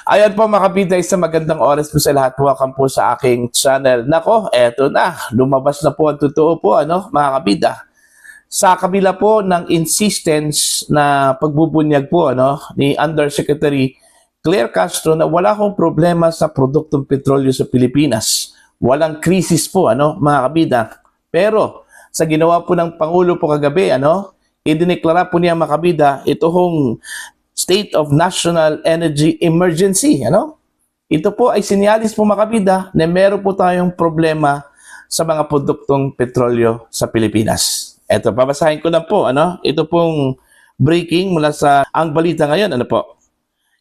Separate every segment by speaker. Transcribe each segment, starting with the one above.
Speaker 1: Ayan po mga kabida, isang magandang oras po sa lahat. Welcome po sa aking channel. Nako, eto na. Lumabas na po ang totoo po, mga kabida. Sa kabila po ng insistence na pagbubunyag po ni Undersecretary Claire Castro na wala akong problema sa produktong petrolyo sa Pilipinas. Walang krisis po, mga kabida. Pero sa ginawa po ng Pangulo po kagabi, idineklara po niya mga kabida, ito hong State of National Energy Emergency. Ito po ay sinyalis po mga kabida na meron po tayong problema sa mga produktong petrolyo sa Pilipinas. Ito, babasahin ko lang po. Ito pong breaking mula sa Ang Balita Ngayon.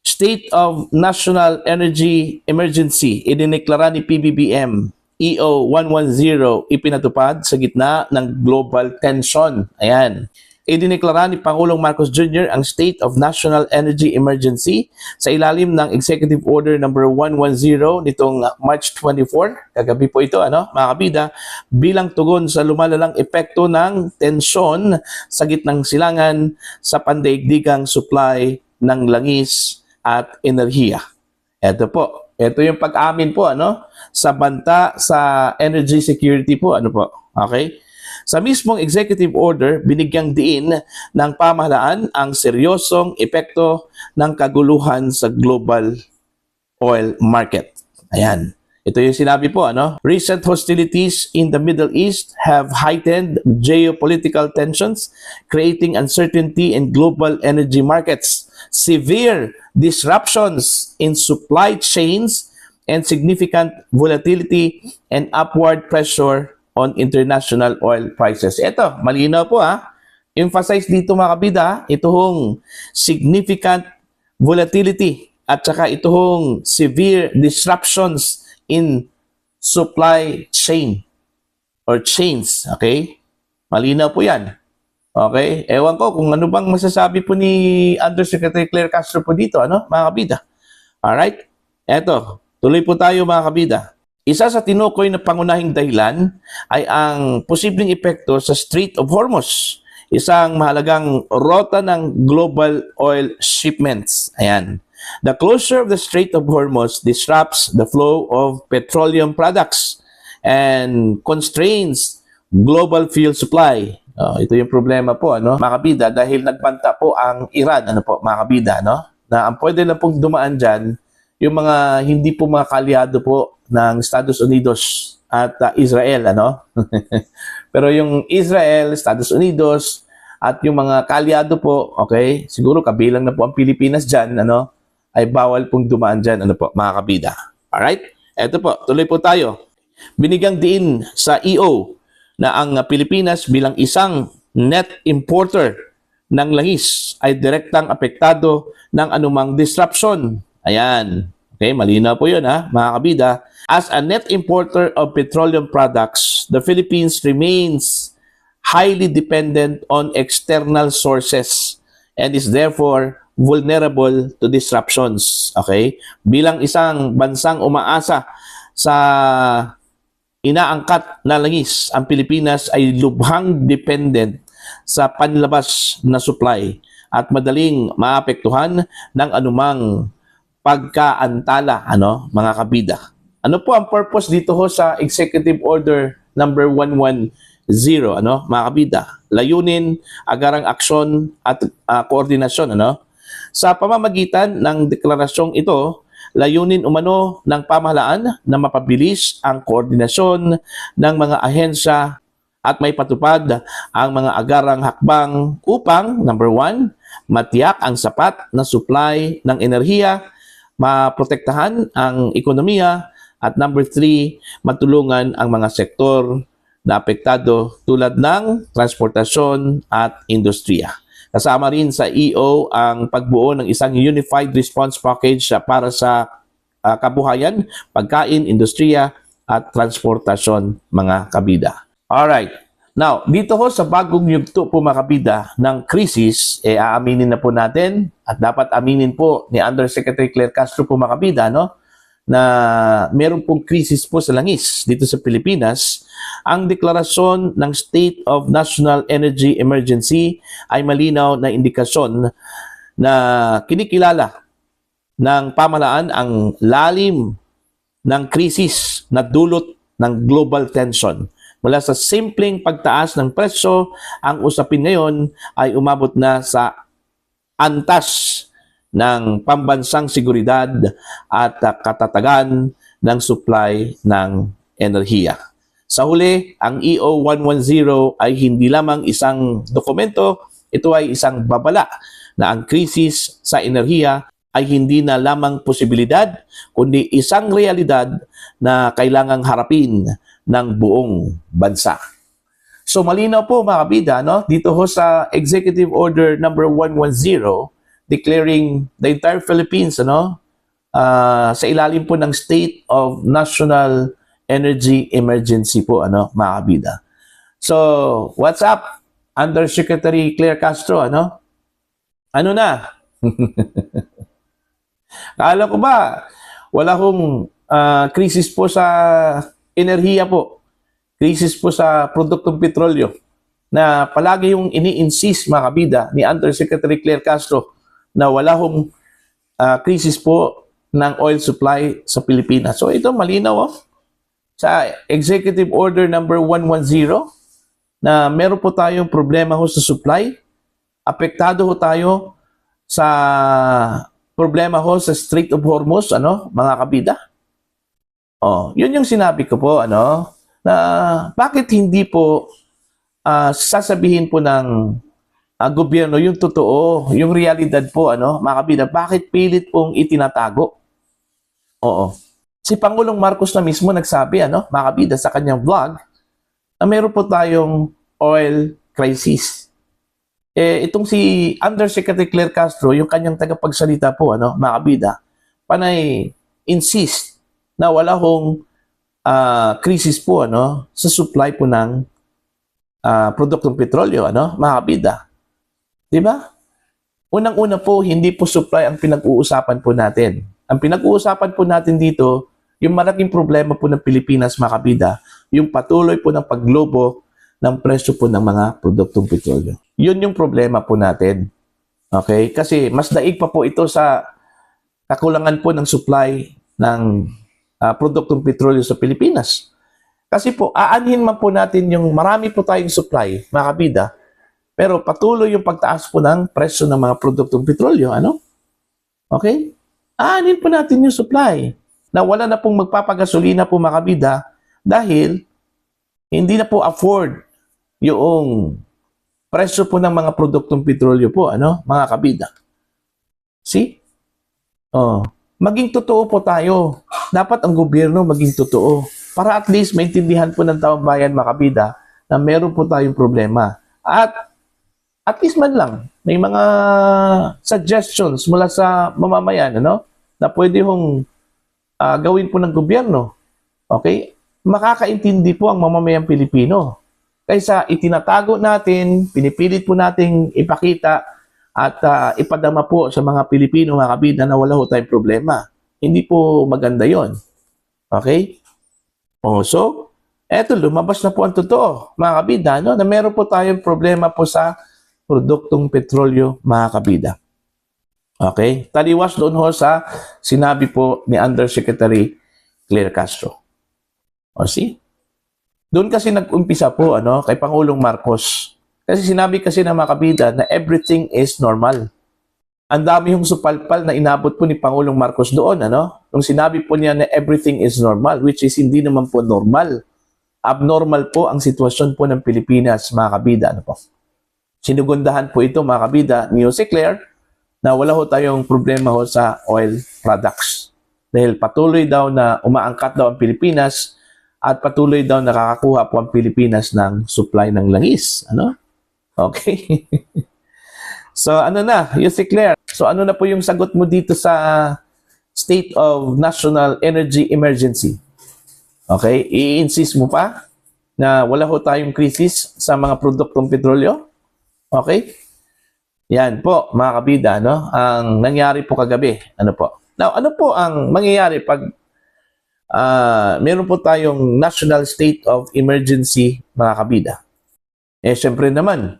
Speaker 1: State of National Energy Emergency, idineklara ni PBBM, EO 110, ipinatupad sa gitna ng global tension. Ayan. Idineklara ni Pangulong Marcos Jr. ang State of National Energy Emergency sa ilalim ng Executive Order number 110 nitong March 24. Kagabi po ito, mga kabida, bilang tugon sa lumalalang epekto ng tensyon sa gitnang silangan sa pandaigdigang supply ng langis at enerhiya. Ito po. Ito yung pag-amin po, sa banta sa energy security po, Okay? Sa mismong executive order, binigyang diin ng pamahalaan ang seryosong epekto ng kaguluhan sa global oil market. Ayan. Ito yung sinabi po, Recent hostilities in the Middle East have heightened geopolitical tensions, creating uncertainty in global energy markets, severe disruptions in supply chains, and significant volatility and upward pressure on international oil prices. Ito, malinaw po Emphasize dito mga kabida, itong significant volatility at saka itong severe disruptions in supply chain or chains. Okay? Malinaw po yan. Okay? Ewan ko kung ano bang masasabi po ni Undersecretary Claire Castro po dito, mga kabida. Alright? Eto, tuloy po tayo mga kabida. Isa sa tinukoy na pangunahing dahilan ay ang posibleng epekto sa Strait of Hormuz, isang mahalagang rota ng global oil shipments. Ayan. The closure of the Strait of Hormuz disrupts the flow of petroleum products and constrains global fuel supply. Ito yung problema po, mga kabida, dahil nagbanta po ang Iran, mga kabida, na ang pwede lang pong dumaan dyan, yung mga hindi po mga kalyado po ng Estados Unidos at Israel, Pero yung Israel, Estados Unidos, at yung mga kalyado po, okay, siguro kabilang na po ang Pilipinas dyan, ay bawal pong dumaan dyan, mga kabida. Alright? Eto po, tuloy po tayo. Binigyang diin sa EO na ang Pilipinas bilang isang net importer ng langis ay direktang apektado ng anumang disruption. Ayan. Okay, malinaw po yun, mga kabida. As a net importer of petroleum products, the Philippines remains highly dependent on external sources and is therefore vulnerable to disruptions. Okay? Bilang isang bansang umaasa sa inaangkat na langis, ang Pilipinas ay lubhang dependent sa panlabas na supply at madaling maapektuhan ng anumang pagkaantala, mga kabida. Ano po ang purpose dito sa Executive Order number 110, mga kabida? Layunin, agarang aksyon at koordinasyon, Sa pamamagitan ng deklarasyong ito, layunin umano ng pamahalaan na mapabilis ang koordinasyon ng mga ahensya at may patupad ang mga agarang hakbang upang, number 1, matiyak ang sapat na supply ng enerhiya, maprotektahan ang ekonomiya, at number 3, matulungan ang mga sektor na apektado tulad ng transportasyon at industriya. Kasama rin sa EO ang pagbuo ng isang unified response package para sa kabuhayan, pagkain, industriya at transportasyon, mga kabida. Alright. Now, dito sa bagong yugto po mga kabida ng krisis, aaminin na po natin at dapat aminin po ni Undersecretary Claire Castro po mga kabida, na meron pong krisis po sa langis dito sa Pilipinas. Ang deklarasyon ng State of National Energy Emergency ay malinaw na indikasyon na kinikilala ng pamahalaan ang lalim ng krisis na dulot ng global tension. Mula sa simpleng pagtaas ng presyo, ang usapin ngayon ay umabot na sa antas ng pambansang seguridad at katatagan ng supply ng enerhiya. Sa huli, ang EO 110 ay hindi lamang isang dokumento, ito ay isang babala na ang krisis sa enerhiya ay hindi na lamang posibilidad, kundi isang realidad na kailangang harapin ng buong bansa. So malinaw po mga kabida, no? Dito ho sa Executive Order number 110 declaring the entire Philippines sa ilalim po ng State of National Energy Emergency po mga kabida. So what's up Undersecretary Claire Castro Ano na? Akala ko ba wala hong krisis po sa enerhiya po, krisis po sa produktong petrolyo na palagi yung ini-insist mga kabida ni Undersecretary Claire Castro na wala hong krisis po ng oil supply sa Pilipinas. So ito malinaw sa Executive Order number 110 na meron po tayong problema ho sa supply, apektado ho tayo sa problema ho sa Strait of Hormuz mga kabida. Yun yung sinabi ko po na bakit hindi po sasabihin po ng gobyerno yung totoo, yung realidad po mga kabida, bakit pilit pong itinatago? Si Pangulong Marcos na mismo nagsabi mga kabida sa kanyang vlog na meron po tayong oil crisis. Itong si Undersecretary Claire Castro, yung kanyang tagapagsalita po mga kabida, panay insist na wala hong krisis po sa supply po ng produktong petrolyo mga kabida. Diba? Unang-una po, hindi po supply ang pinag-uusapan po natin. Ang pinag-uusapan po natin dito, yung malaking problema po ng Pilipinas mga kabida, yung patuloy po ng paglobo ng presyo po ng mga produktong petrolyo. Yun yung problema po natin. Okay? Kasi mas daig pa po ito sa kakulangan po ng supply ng produktong petrolyo sa Pilipinas. Kasi po, aanhin man po natin yung marami po tayong supply, mga kabida, pero patuloy yung pagtaas po ng presyo ng mga produktong petrolyo. Okay? Aanhin po natin yung supply na wala na pong magpapagasolina po mga kabida dahil hindi na po afford yung presyo po ng mga produktong petrolyo po, mga kabida. See? Maging totoo po tayo. Dapat ang gobyerno maging totoo para at least maintindihan po ng taong bayan mga kabida na meron po tayong problema. At least man lang may mga suggestions mula sa mamamayan na pwede hong gawin po ng gobyerno. Okay? Makakaintindi po ang mamamayang Pilipino. Kaysa itinatago natin, pinipilit po nating ipakita at ipadama po sa mga Pilipino, mga kabida, na wala ho tayong problema. Hindi po maganda yon. Okay? So, eto, lumabas na po ang totoo, mga kabida, na meron po tayong problema po sa produktong petrolyo, mga kabida. Okay? Taliwas doon ho sa sinabi po ni Undersecretary Claire Castro. See? Doon kasi nag-umpisa po kay Pangulong Marcos. Kasi sinabi kasi ng mga kabida na everything is normal. Ang dami yung supalpal na inabot po ni Pangulong Marcos doon, Nung sinabi po niya na everything is normal, which is hindi naman po normal. Abnormal po ang sitwasyon po ng Pilipinas, mga kabida, Sinugundahan po ito, mga kabida, ni Jose Claire, na wala ho tayong problema ho sa oil products. Dahil patuloy daw na umaangkat daw ang Pilipinas at patuloy daw nakakakuha po ang Pilipinas ng supply ng langis. Okay. So Jose Claire. So ano na po yung sagot mo dito sa State of National Energy Emergency? Okay, i-insist mo pa na wala ho tayong krisis sa mga produktong petrolyo? Okay? Yan po, mga kabida, ang nangyari po kagabi. Now, ano po ang mangyayari pag meron po tayong National State of Emergency, mga kabida? Siyempre naman,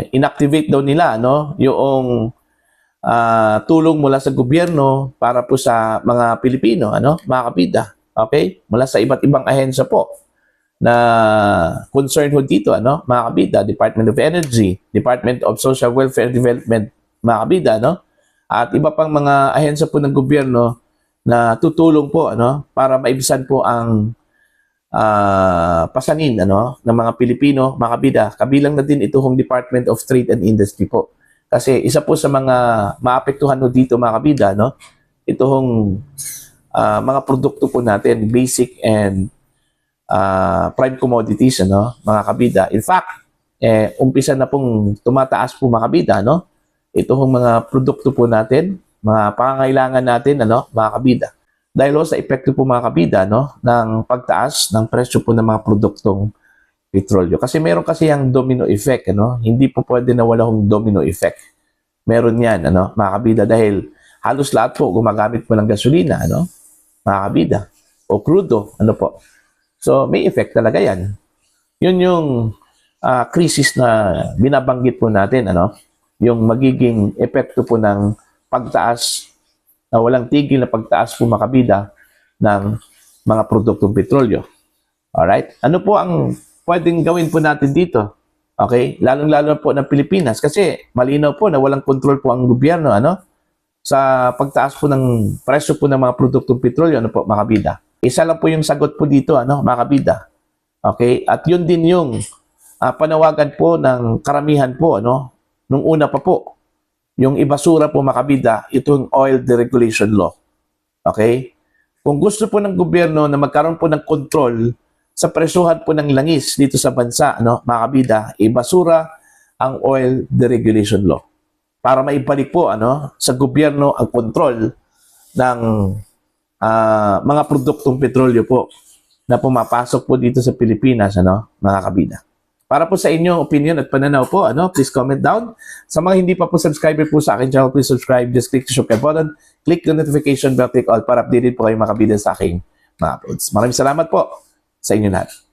Speaker 1: inactivate daw nila yung tulong mula sa gobyerno para po sa mga Pilipino, ano, mga kabida. Okay? Mula sa iba't ibang ahensya po na concerned ho dito, ano, mga kabida, Department of Energy, Department of Social Welfare and Development, mga kabida, no? At iba pang mga ahensya po ng gobyerno na tutulong po, ano, para maibsan po ang pasanin, ano, ng mga Pilipino, mga kabida. Kabilang na din ito hong Department of Trade and Industry po. Kasi isa po sa mga maapektuhan ho dito, mga kabida, no? Ito hong mga produkto po natin, basic and prime commodities, ano, mga kabida. In fact, umpisa na pong tumataas po, mga kabida, no? Ito hong mga produkto po natin, mga pangangailangan natin, ano, mga kabida. Dahil sa epekto po, mga kabida, no, ng pagtaas ng presyo po ng mga produktong petrolyo. Kasi meron kasi yung domino effect, ano? Hindi po pwede na wala hong domino effect. Meron yan, ano, mga kabida, dahil halos lahat po gumagamit po ng gasolina, ano, mga kabida, o crudo, ano po. So, may effect talaga yan. Yun yung krisis na binabanggit po natin, ano, yung magiging epekto po ng pagtaas, na walang tigil na pagtaas po, mga kabida, ng mga produktong petrolyo. Alright? Ano po ang pwedeng gawin po natin dito? Okay? Lalong-lalo po ng Pilipinas kasi malinaw po na walang control po ang gobyerno, ano, sa pagtaas po ng presyo po ng mga produktong petrolyo, ano po, mga kabida. Isa lang po yung sagot po dito, ano, mga kabida. Okay? At yun din yung panawagan po ng karamihan po, ano, nung una pa po. Yung ibasura po, mga kabida, itong oil deregulation law. Okay? Kung gusto po ng gobyerno na magkaroon po ng control sa presyuhan po ng langis dito sa bansa, ano, mga kabida, ibasura ang oil deregulation law para maibalik po, ano, sa gobyerno ang kontrol ng mga produktong petrolyo po na pumapasok po dito sa Pilipinas, ano, mga kabida. Para po sa inyong opinion at pananaw po, ano, please comment down. Sa mga hindi pa po subscriber po sa akin channel, please subscribe. Just click the subscribe button, click the notification bell, click all para updated po kayo, mga kabida, sa aking mga uploads. Maraming salamat po sa inyo lahat.